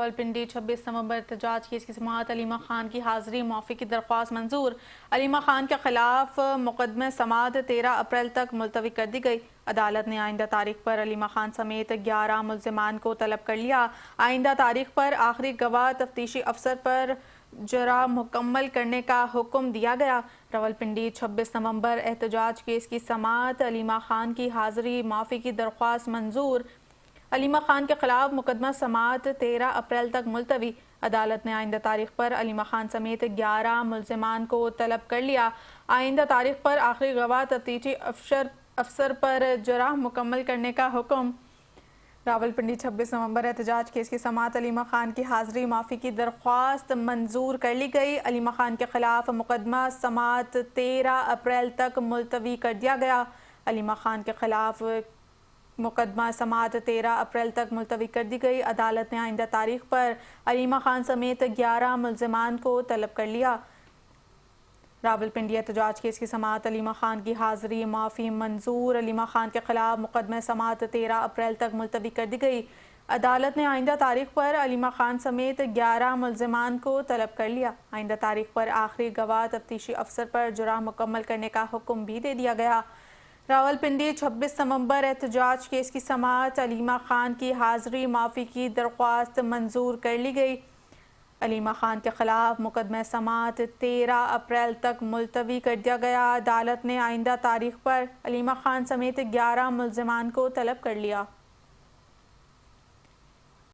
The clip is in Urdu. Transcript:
راولپنڈی 26 نومبر احتجاج کیس کی سماعت علیمہ خان کی حاضری معافی کی درخواست منظور علیمہ خان کے خلاف مقدمہ سماعت 13 اپریل تک ملتوی کر دی گئی عدالت نے آئندہ تاریخ پر علیمہ خان سمیت 11 ملزمان کو طلب کر لیا آئندہ تاریخ پر آخری گواہ تفتیشی افسر پر جرح مکمل کرنے کا حکم دیا گیا راولپنڈی 26 نومبر احتجاج کیس کی سماعت علیمہ خان کی حاضری معافی کی درخواست منظور علیمہ خان کے خلاف مقدمہ سماعت 13 اپریل تک ملتوی عدالت نے آئندہ تاریخ پر علیمہ خان سمیت 11 ملزمان کو طلب کر لیا آئندہ تاریخ پر آخری گواہ تفتیشی افسر پر جرح مکمل کرنے کا حکم راولپنڈی 26 نومبر احتجاج کیس کی سماعت علیمہ خان کی حاضری معافی کی درخواست منظور کر لی گئی علیمہ خان کے خلاف مقدمہ سماعت 13 اپریل تک ملتوی کر دیا گیا علیمہ خان کے خلاف مقدمہ سماعت 13 اپریل تک ملتوی کر دی گئی عدالت نے آئندہ تاریخ پر علیمہ خان سمیت 11 ملزمان کو طلب کر لیا راولپنڈی احتجاج کیس کی سماعت علیمہ خان کی حاضری معافی منظور علیمہ خان کے خلاف مقدمہ سماعت 13 اپریل تک ملتوی کر دی گئی عدالت نے آئندہ تاریخ پر علیمہ خان سمیت 11 ملزمان کو طلب کر لیا آئندہ تاریخ پر آخری گواہ تفتیشی افسر پر جرح مکمل کرنے کا حکم بھی دے دیا گیا راولپنڈی 26 نومبر احتجاج کیس کی سماعت علیمہ خان کی حاضری معافی کی درخواست منظور کر لی گئی علیمہ خان کے خلاف مقدمہ سماعت 13 اپریل تک ملتوی کر دیا گیا عدالت نے آئندہ تاریخ پر علیمہ خان سمیت 11 ملزمان کو طلب کر لیا